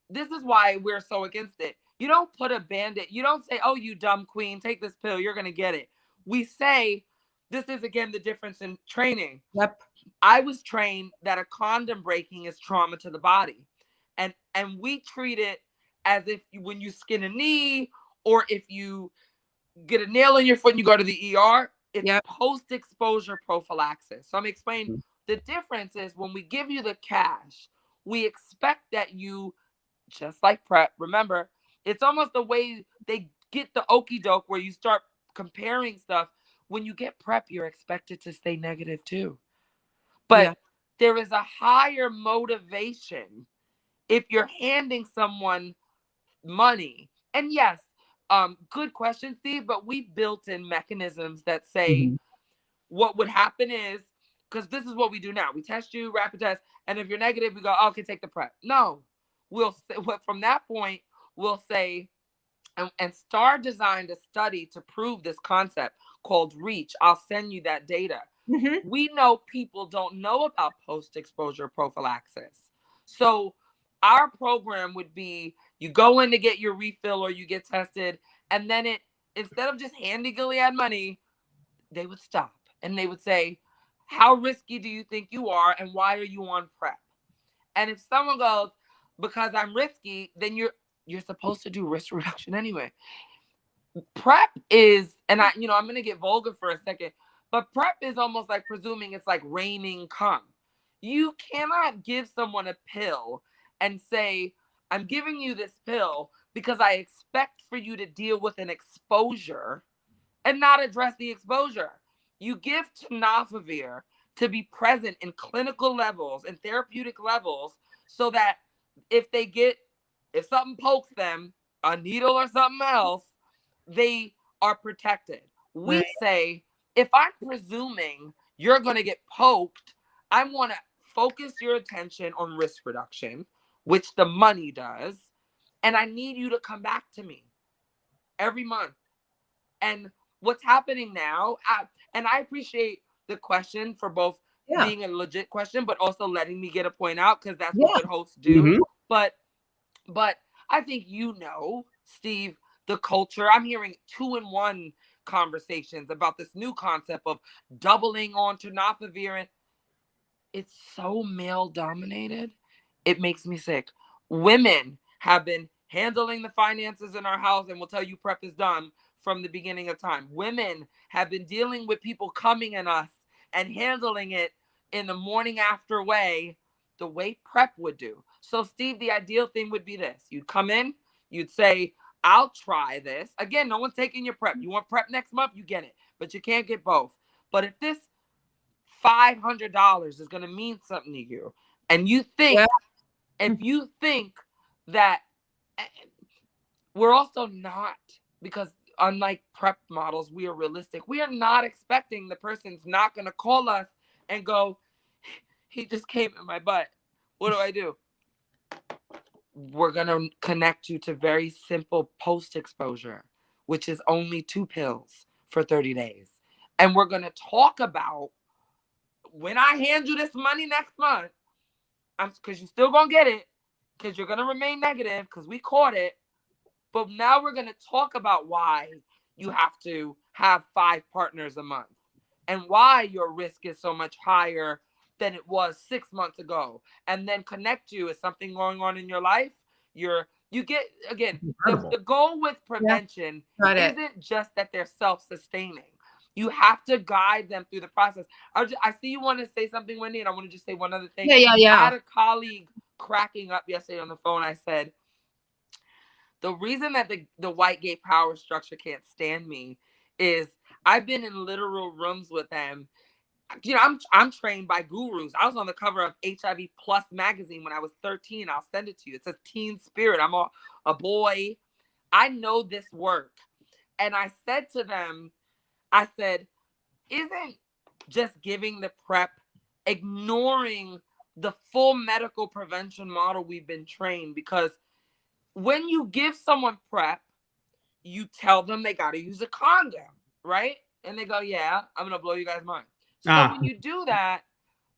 This is why we're so against it. You don't put a Band-Aid. You don't say, "Oh, you dumb queen, take this pill. You're gonna get it." We say, this is again the difference in training. Yep. I was trained that a condom breaking is trauma to the body. And we treat it as if when you skin a knee or if you get a nail in your foot and you go to the ER, it's post-exposure prophylaxis. So I'm explaining the difference is when we give you the cash, we expect that you, just like PrEP, remember, it's almost the way they get the okie doke where you start comparing stuff. When you get PrEP, you're expected to stay negative too. But there is a higher motivation if you're handing someone money. And yes, good question, Steve, but we built in mechanisms that say what would happen is, because this is what we do now. We test you, rapid test, and if you're negative, we go, oh, okay, take the PrEP. No, we'll say, from that point, we'll say, and STARR designed a study to prove this concept called REACH. I'll send you that data. We know people don't know about post-exposure prophylaxis. So our program would be, you go in to get your refill or you get tested, and then instead of just handing Gilead money, they would stop and they would say, how risky do you think you are and why are you on PrEP? And if someone goes, because I'm risky, then you're supposed to do risk reduction anyway. PrEP is, and I'm going to get vulgar for a second, but PrEP is almost like presuming it's like raining cum. You cannot give someone a pill and say, I'm giving you this pill because I expect for you to deal with an exposure and not address the exposure. You give tenofovir to be present in clinical levels and therapeutic levels so that if something pokes them, a needle or something else, they are protected. We say, if I'm presuming you're going to get poked, I want to focus your attention on risk reduction, which the money does. And I need you to come back to me every month. And what's happening now, and I appreciate the question for both being a legit question, but also letting me get a point out, because that's what good hosts do. But I think Steve, the culture, I'm hearing 2-in-1 conversations about this new concept of doubling on tenofovir, and it's so male dominated. It makes me sick. Women have been handling the finances in our house and will tell you PrEP is done from the beginning of time. Women have been dealing with people coming in us and handling it in the morning after way, the way PrEP would do. So Steve, the ideal thing would be this. You'd come in, you'd say, I'll try this. Again, no one's taking your PrEP. You want PrEP next month, you get it, but you can't get both. But if this $500 is going to mean something to you, and you think, if you think that, we're also not, because unlike PrEP models, we are realistic. We are not expecting the person's not going to call us and go, he just came in my butt. What do I do? We're going to connect you to very simple post-exposure, which is only 2 pills for 30 days. And we're going to talk about, when I hand you this money next month, because you're still going to get it, because you're going to remain negative, because we caught it. But now we're going to talk about why you have to have 5 partners a month and why your risk is so much higher than it was 6 months ago, and then connect you with something going on in your life. You get, again, the goal with prevention isn't just that they're self-sustaining. You have to guide them through the process. I see you want to say something, Wendy, and I want to just say one other thing. Yeah. I had a colleague cracking up yesterday on the phone. I said, the reason that the white gay power structure can't stand me is I've been in literal rooms with them. You know, I'm trained by gurus. I was on the cover of HIV Plus magazine when I was 13. I'll send it to you. It says Teen Spirit. I'm a boy. I know this work. And I said to them, I said, isn't just giving the PrEP ignoring the full medical prevention model we've been trained? Because when you give someone PrEP, you tell them they got to use a condom, right? And they go, yeah, I'm going to blow you guys' mind. So when you do that,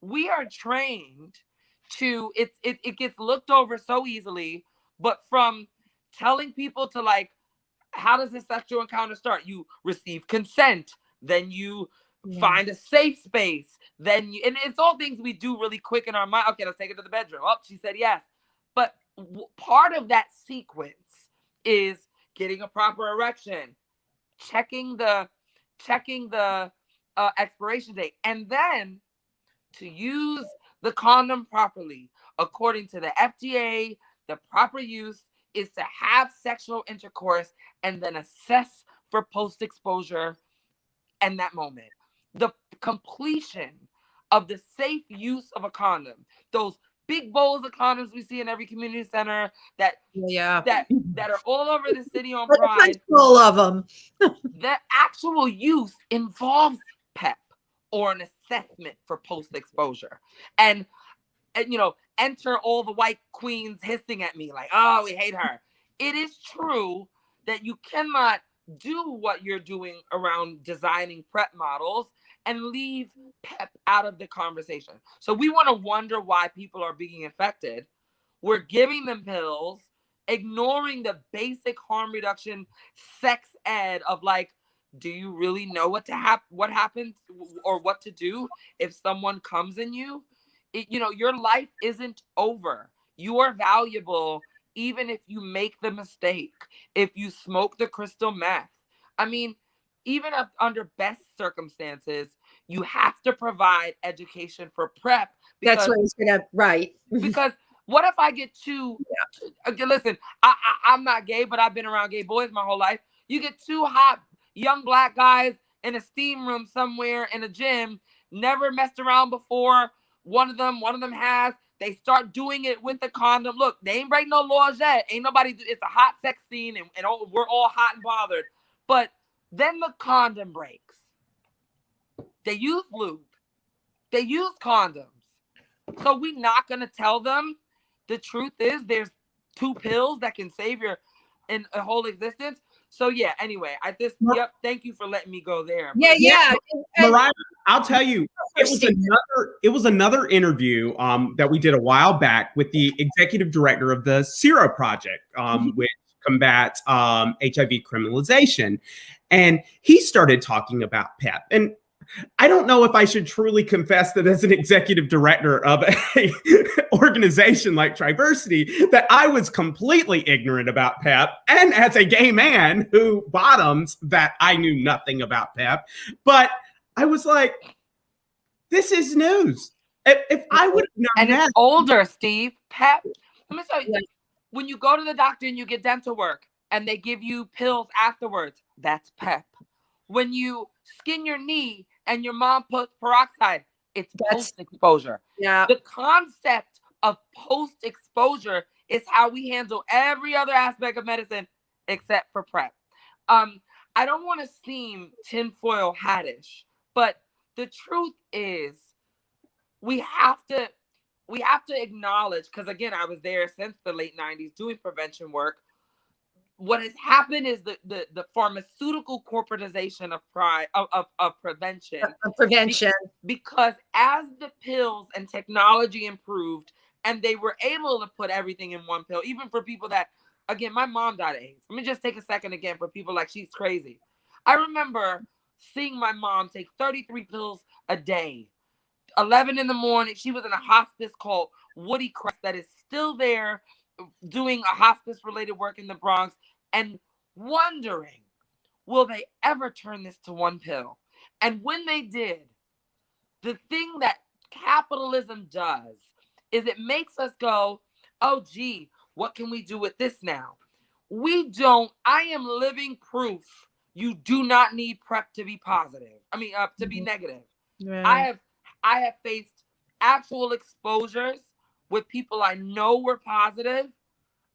we are trained to, it gets looked over so easily, but from telling people to, like, how does this sexual encounter start? You receive consent, then you find a safe space, then you, and it's all things we do really quick in our mind. Okay, let's take it to the bedroom. Oh, she said yes. But part of that sequence is getting a proper erection, checking the expiration date, and then to use the condom properly. According to the FDA, the proper use is to have sexual intercourse and then assess for post-exposure and that moment. The completion of the safe use of a condom, those big bowls of condoms we see in every community center that are all over the city on Pride. Full of them. The actual use involves PEP or an assessment for post-exposure. And you know, enter all the white queens hissing at me like, oh, we hate her. It is true that you cannot do what you're doing around designing PrEP models and leave PEP out of the conversation. So we want to wonder why people are being infected. We're giving them pills, ignoring the basic harm reduction sex ed of, like, do you really know what happens or what to do if someone comes in you? You know, your life isn't over. You are valuable even if you make the mistake, if you smoke the crystal meth. I mean, even under best circumstances, you have to provide education for PrEP. That's what he's gonna write. Because what if I get two? Listen, I'm not gay, but I've been around gay boys my whole life. You get 2 hot young Black guys in a steam room somewhere in a gym, never messed around before. One of them has. They start doing it with the condom. Look, they ain't break no laws yet. Ain't nobody. It's a hot sex scene, and we're all hot and bothered. But then the condom breaks. They use lube. They use condoms. So we not gonna tell them the truth is there's 2 pills that can save your a whole existence. So yeah. Anyway, thank you for letting me go there. Yeah. Mariah, I'll tell you, it was another interview that we did a while back with the executive director of the STARR Project, which combats HIV criminalization. And he started talking about PEP. And I don't know if I should truly confess that as an executive director of a organization like TriVersity, that I was completely ignorant about PEP. And as a gay man who bottoms, that I knew nothing about PEP. But I was like, this is news. If I would have known and that. It's older, Steve. PEP. Let me tell you, when you go to the doctor and you get dental work and they give you pills afterwards, that's PEP. When you skin your knee and your mom puts peroxide, it's post-exposure. Yeah. The concept of post-exposure is how we handle every other aspect of medicine except for PrEP. I don't want to seem tinfoil hattish, but the truth is we have to acknowledge, because again, I was there since the late 90s doing prevention work. What has happened is the pharmaceutical corporatization of prevention. Prevention. Because as the pills and technology improved and they were able to put everything in one pill, even for people that, again, my mom died of AIDS. Let me just take a second again for people like she's crazy. I remember seeing my mom take 33 pills a day, 11 in the morning. She was in a hospice called Woody Crest that is still there doing a hospice related work in the Bronx, and wondering, will they ever turn this to one pill? And when they did, the thing that capitalism does is it makes us go, oh gee, what can we do with this now? We don't. I am living proof you do not need PrEP to be positive. To be negative. Right. I have faced actual exposures with people I know were positive.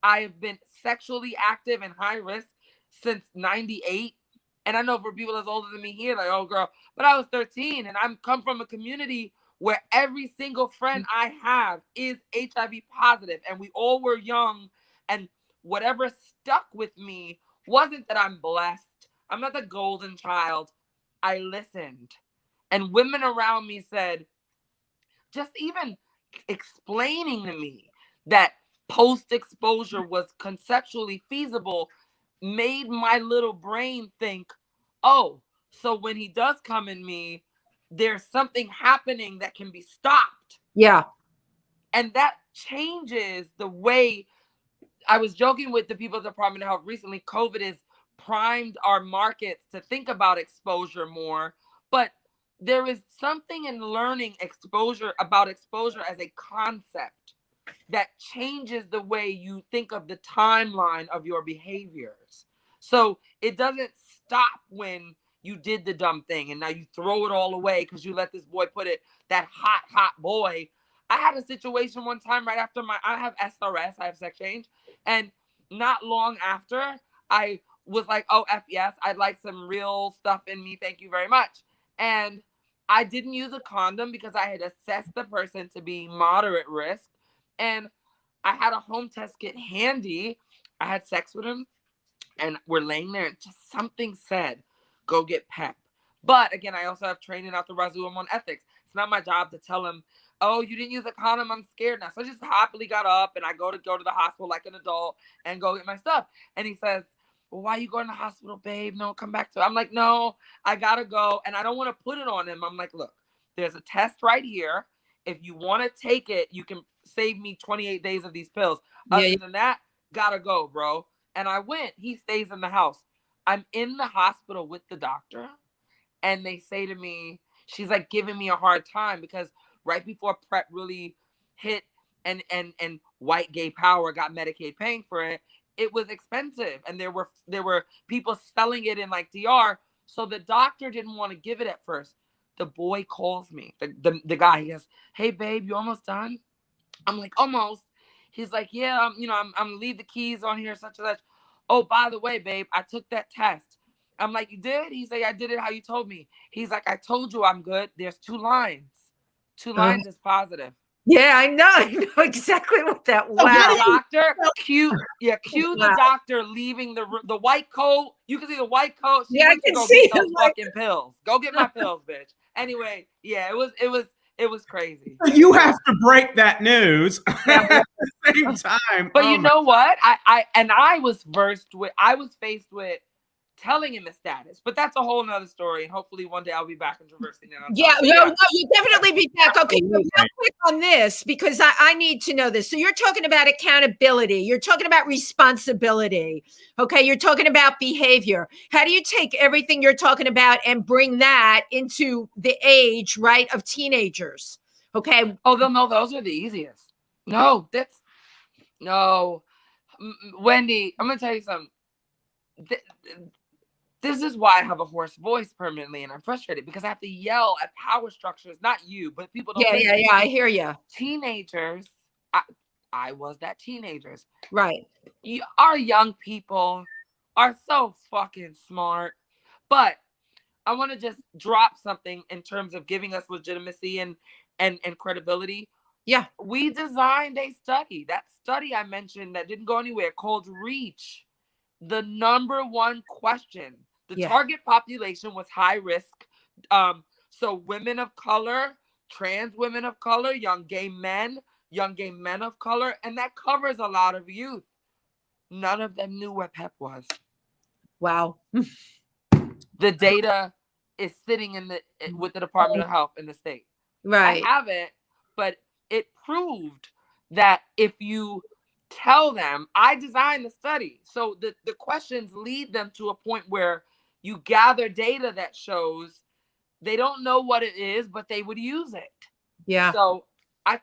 I have been sexually active and high risk since 98. And I know for people that's older than me here, like, oh girl, but I was 13 and I'm come from a community where every single friend I have is HIV positive, and we all were young, and whatever stuck with me wasn't that I'm blessed. I'm not the golden child. I listened. And women around me said, just even explaining to me that post-exposure was conceptually feasible made my little brain think, oh, so when he does come in me, there's something happening that can be stopped. Yeah. And that changes the way. I was joking with the people at the Department of Health recently. COVID has primed our markets to think about exposure more, but there is something in learning about exposure as a concept that changes the way you think of the timeline of your behaviors. So it doesn't stop when you did the dumb thing and now you throw it all away because you let this boy put it, that hot boy. I had a situation one time right after I have SRS, I have sex change. And not long after, I was like, oh, F yes, I'd like some real stuff in me. Thank you very much. And I didn't use a condom because I had assessed the person to be moderate risk. And I had a home test kit handy. I had sex with him and we're laying there and just something said, go get PEP. But again, I also have training out the wazoo. I'm on ethics. It's not my job to tell him, oh, you didn't use a condom, I'm scared now. So I just happily got up and I go to the hospital like an adult and go get my stuff. And he says, well, why are you going to the hospital, babe? No, come back to it. I'm like, no, I gotta go. And I don't want to put it on him. I'm like, look, there's a test right here. If you want to take it, you can save me 28 days of these pills. Other than that, gotta go, bro. And I went. He stays in the house. I'm in the hospital with the doctor. And they say to me, she's like giving me a hard time because right before PrEP really hit and white gay power got Medicaid paying for it, it was expensive. And there were people selling it in like DR. So the doctor didn't want to give it at first. The boy calls me, the guy, he goes, hey babe, you almost done? I'm like, almost. He's like, yeah, I'm leave the keys on here, such and such. Oh, by the way, babe, I took that test. I'm like, you did? He's like, I did it how you told me. He's like, I told you I'm good. There's 2 lines. 2 lines is positive. Yeah, I know exactly what that was. Doctor, cue the doctor leaving the white coat. You can see the white coat. She went to go get those fucking pills. Go get my pills, bitch. Anyway, yeah, it was crazy. You have to break that news at the same time. But you know what? I was faced with telling him his status. But that's a whole nother story. And hopefully one day I'll be back in TriVersity. Yeah, no, you definitely be back. Okay, so real quick on this, because I need to know this. So you're talking about accountability. You're talking about responsibility. Okay, you're talking about behavior. How do you take everything you're talking about and bring that into the age, right, of teenagers? Okay. Oh, no, those are the easiest. No, Wendy, I'm going to tell you something. This is why I have a hoarse voice permanently, and I'm frustrated because I have to yell at power structures, not you, but people don't. Yeah, I hear you. Teenagers, I was that teenagers. Right. Our young people are so fucking smart. But I want to just drop something in terms of giving us legitimacy and credibility. Yeah. We designed a study. That study I mentioned that didn't go anywhere, called REACH. The number one question, the target population was high risk. So women of color, trans women of color, young gay men of color, and that covers a lot of youth. None of them knew what PEP was. Wow. The data is sitting with the Department of Health in the state. Right. I have it, but it proved that if you tell them, I designed the study. So the questions lead them to a point where you gather data that shows they don't know what it is, but they would use it. Yeah. So I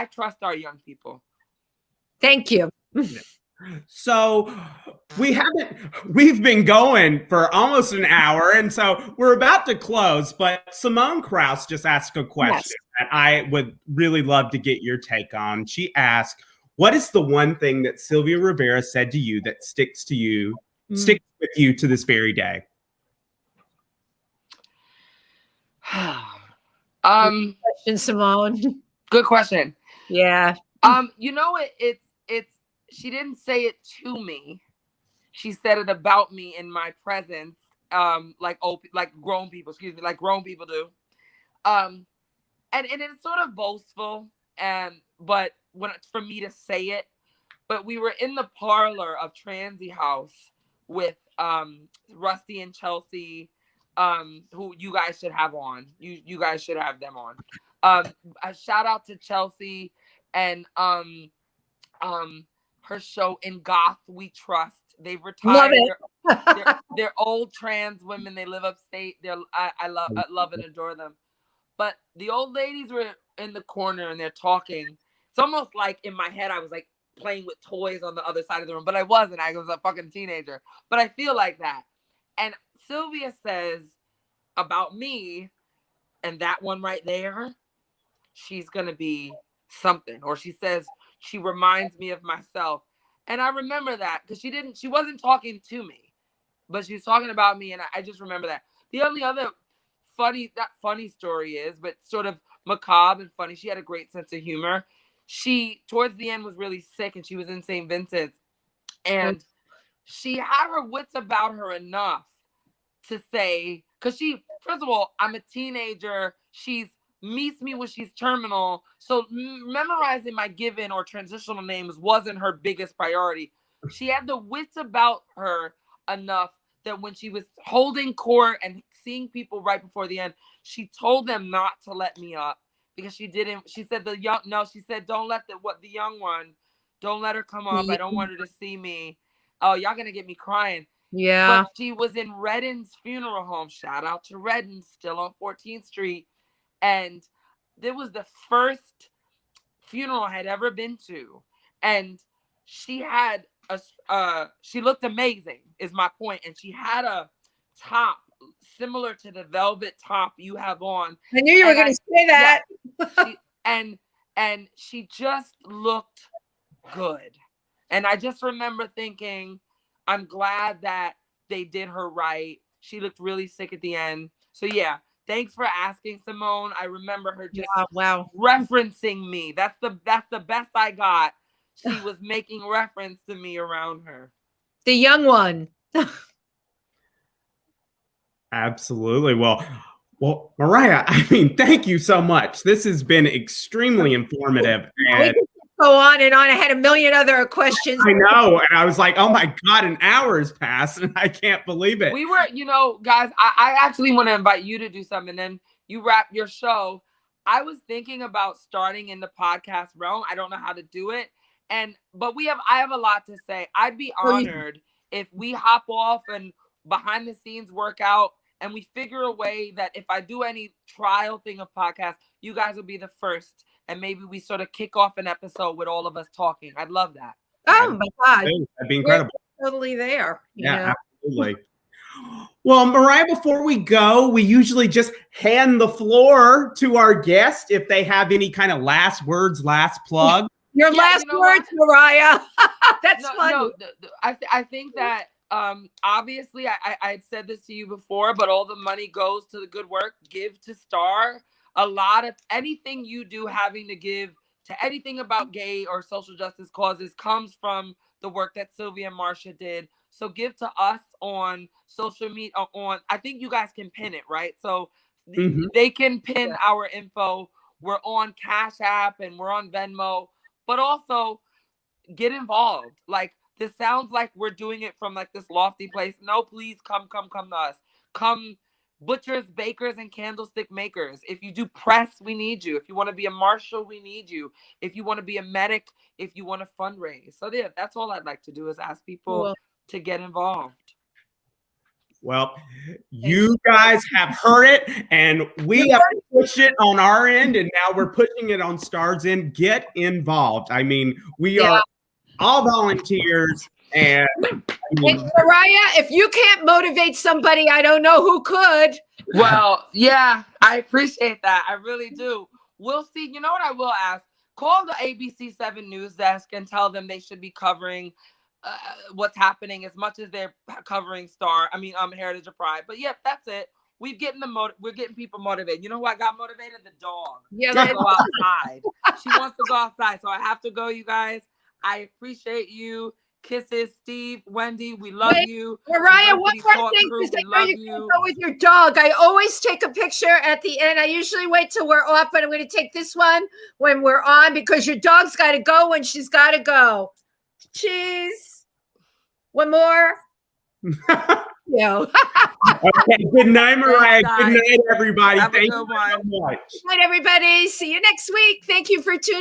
trust our young people. Thank you. So we've been going for almost an hour, and so we're about to close, but Simone Krause just asked a question that I would really love to get your take on. She asked, what is the one thing that Sylvia Rivera said to you that sticks with you to this very day? Good question, Simone. Good question. Yeah. You know, it's she didn't say it to me. She said it about me in my presence, like grown people do. And it's sort of boastful, but for me to say it, but we were in the parlor of Transy House with Rusty and Chelsea, who you guys should have on. You guys should have them on. A shout out to Chelsea and her show In Goth We Trust. They've retired. They're old trans women. They live upstate. I love and adore them. But the old ladies were in the corner and they're talking. It's almost like in my head I was like playing with toys on the other side of the room, but I wasn't. I was a fucking teenager. But I feel like that. And Sylvia says about me, and that one right there, she's gonna be something. Or she says she reminds me of myself. And I remember that because she wasn't talking to me, but she was talking about me. And I just remember that. The only other not funny story is, but sort of macabre and funny, she had a great sense of humor. She, towards the end, was really sick and she was in St. Vincent's. And she had her wits about her enough to say, because first of all, I'm a teenager. She meets me when she's terminal. So memorizing my given or transitional names wasn't her biggest priority. She had the wits about her enough that when she was holding court and seeing people right before the end, she told them not to let me up because she didn't. She said she said, don't let the young one, don't let her come up. I don't want her to see me. Oh, y'all gonna get me crying. Yeah. But she was in Redden's funeral home. Shout out to Redden, still on 14th Street. And it was the first funeral I had ever been to. And she had she looked amazing, is my point. And she had a top similar to the velvet top you have on. I knew you were going to say that. And she just looked good. And I just remember thinking, I'm glad that they did her right. She looked really sick at the end. So yeah, thanks for asking, Simone. I remember her just referencing me. That's the best I got. She was making reference to me around her. The young one. Absolutely. Well, Mariah, I mean, thank you so much. This has been extremely informative. And go on and on. I had a million other questions. I know. And I was like, oh my God, an hour has passed and I can't believe it. We were, guys, I actually want to invite you to do something. And then you wrap your show. I was thinking about starting in the podcast realm. I don't know how to do it. But I have a lot to say. I'd be honored if we hop off and behind the scenes work out and we figure a way that if I do any trial thing of podcast, you guys will be the first. And maybe we sort of kick off an episode with all of us talking. I'd love that. Oh my God. That'd be incredible. We're totally there. Yeah, absolutely. Well, Mariah, before we go, we usually just hand the floor to our guest if they have any kind of last words, last plug. Your last words, Mariah. That's funny. No, I think that obviously I said this to you before, but all the money goes to the good work. Give to STARR. A lot of anything you do having to give to anything about gay or social justice causes comes from the work that Sylvia and Marsha did. So give to us on social media. I think you guys can pin it, right? So they can pin our info. We're on Cash App and we're on Venmo, but also get involved. Like, this sounds like we're doing it from like this lofty place. No, please come to us. Come, butchers, bakers, and candlestick makers. If you do press, we need you. If you want to be a marshal, we need you. If you want to be a medic, if you want to fundraise. So yeah, that's all I'd like to do is ask people to get involved. Well, you guys have heard it, and we have pushed it on our end, and now we're pushing it on STARR's end. Get involved. I mean, we are all volunteers. And Mariah, if you can't motivate somebody, I don't know who could. Well, yeah, I appreciate that. I really do. We'll see. You know what I will ask? Call the ABC7 news desk and tell them they should be covering what's happening as much as they're covering STARR. I mean, Heritage of Pride. But yep, that's it. We're getting people motivated. You know who I got motivated? The dog. Yeah, to go outside. She wants to go outside, so I have to go. You guys, I appreciate you. Kisses, Steve, Wendy, we love you. Mariah, one more thing, because I know you can go with your dog. I always take a picture at the end. I usually wait till we're off, but I'm going to take this one when we're on because your dog's got to go when she's got to go. Cheese. One more. No. Okay, good night, Mariah. Good night, everybody. Have Thank a you good one. so much. Good night, everybody. See you next week. Thank you for tuning in.